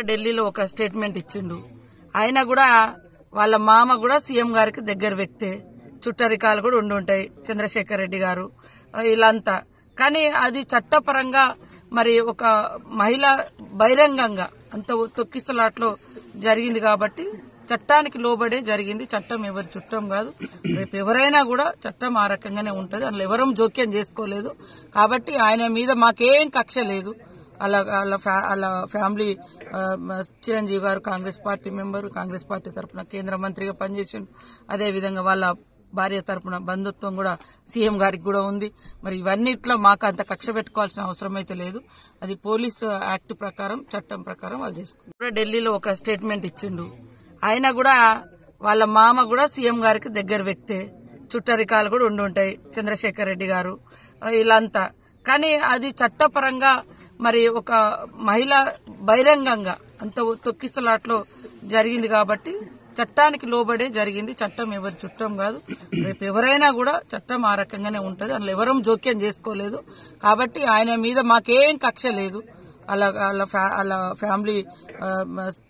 ఢిల్లీలో ఒక స్టేట్మెంట్ ఇచ్చిండు. ఆయన కూడా వాళ్ళ మామ కూడా సీఎం గారికి దగ్గర వ్యక్తే, చుట్టరికాలు కూడా ఉండుంటాయి, చంద్రశేఖర్ రెడ్డి గారు వీళ్ళంతా. కానీ అది చట్టపరంగా మరి ఒక మహిళ బహిరంగంగా అంత తొక్కిసలాట్లో జరిగింది కాబట్టి చట్టానికి లోబడే జరిగింది. చట్టం ఎవరి చుట్టం కాదు. రేపు ఎవరైనా కూడా చట్టం ఆ రకంగానే ఉంటుంది. అందులో ఎవరం జోక్యం చేసుకోలేదు. కాబట్టి ఆయన మీద మాకేం కక్ష లేదు. వాళ్ళ ఫ్యామిలీ చిరంజీవి గారు Congress party member, Congress party తరఫున కేంద్ర మంత్రిగా పనిచేసిండు. అదేవిధంగా వాళ్ళ భార్య తరఫున బంధుత్వం కూడా సీఎం గారికి కూడా ఉంది. మరి ఇవన్నిట్లో మాకు అంత కక్ష పెట్టుకోవాల్సిన అవసరం అయితే లేదు. అది పోలీసు యాక్ట్ ప్రకారం, చట్టం ప్రకారం వాళ్ళు చేసుకున్నారు. ఢిల్లీలో ఒక స్టేట్మెంట్ ఇచ్చిండు. ఆయన కూడా వాళ్ళ మామ కూడా సీఎం గారికి దగ్గర వ్యక్తే, చుట్టరికాలు కూడా ఉండుంటాయి, చంద్రశేఖర్ రెడ్డి గారు వీళ్ళంతా. కానీ అది చట్టపరంగా మరి ఒక మహిళ బహిరంగంగా అంత తొక్కిసలాట్లో జరిగింది కాబట్టి చట్టానికి లోబడే జరిగింది. చట్టం ఎవరి చుట్టం కాదు. రేపు ఎవరైనా కూడా చట్టం ఆ రకంగానే ఉంటుంది. అందులో ఎవరం జోక్యం చేసుకోలేదు. కాబట్టి ఆయన మీద మాకేం కక్ష లేదు. వాళ్ళ ఫ్యామిలీ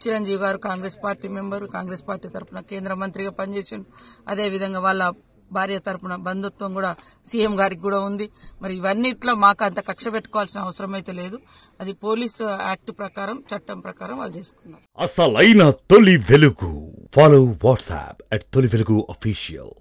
చిరంజీవి గారు Congress party member, Congress party తరఫున కేంద్ర మంత్రిగా పనిచేసిండు. అదేవిధంగా వాళ్ళ భార్య తరఫున బంధుత్వం కూడా సీఎం గారికి కూడా ఉంది. మరి ఇవన్నిట్లో మాకు అంత కక్ష పెట్టుకోవాల్సిన అవసరం అయితే లేదు. అది పోలీసు యాక్ట్ ప్రకారం, చట్టం ప్రకారం వాళ్ళు చేసుకున్నారు. అసలైన తొలి వెలుగు. ఫాలో వాట్సాప్ @తొలి వెలుగు official.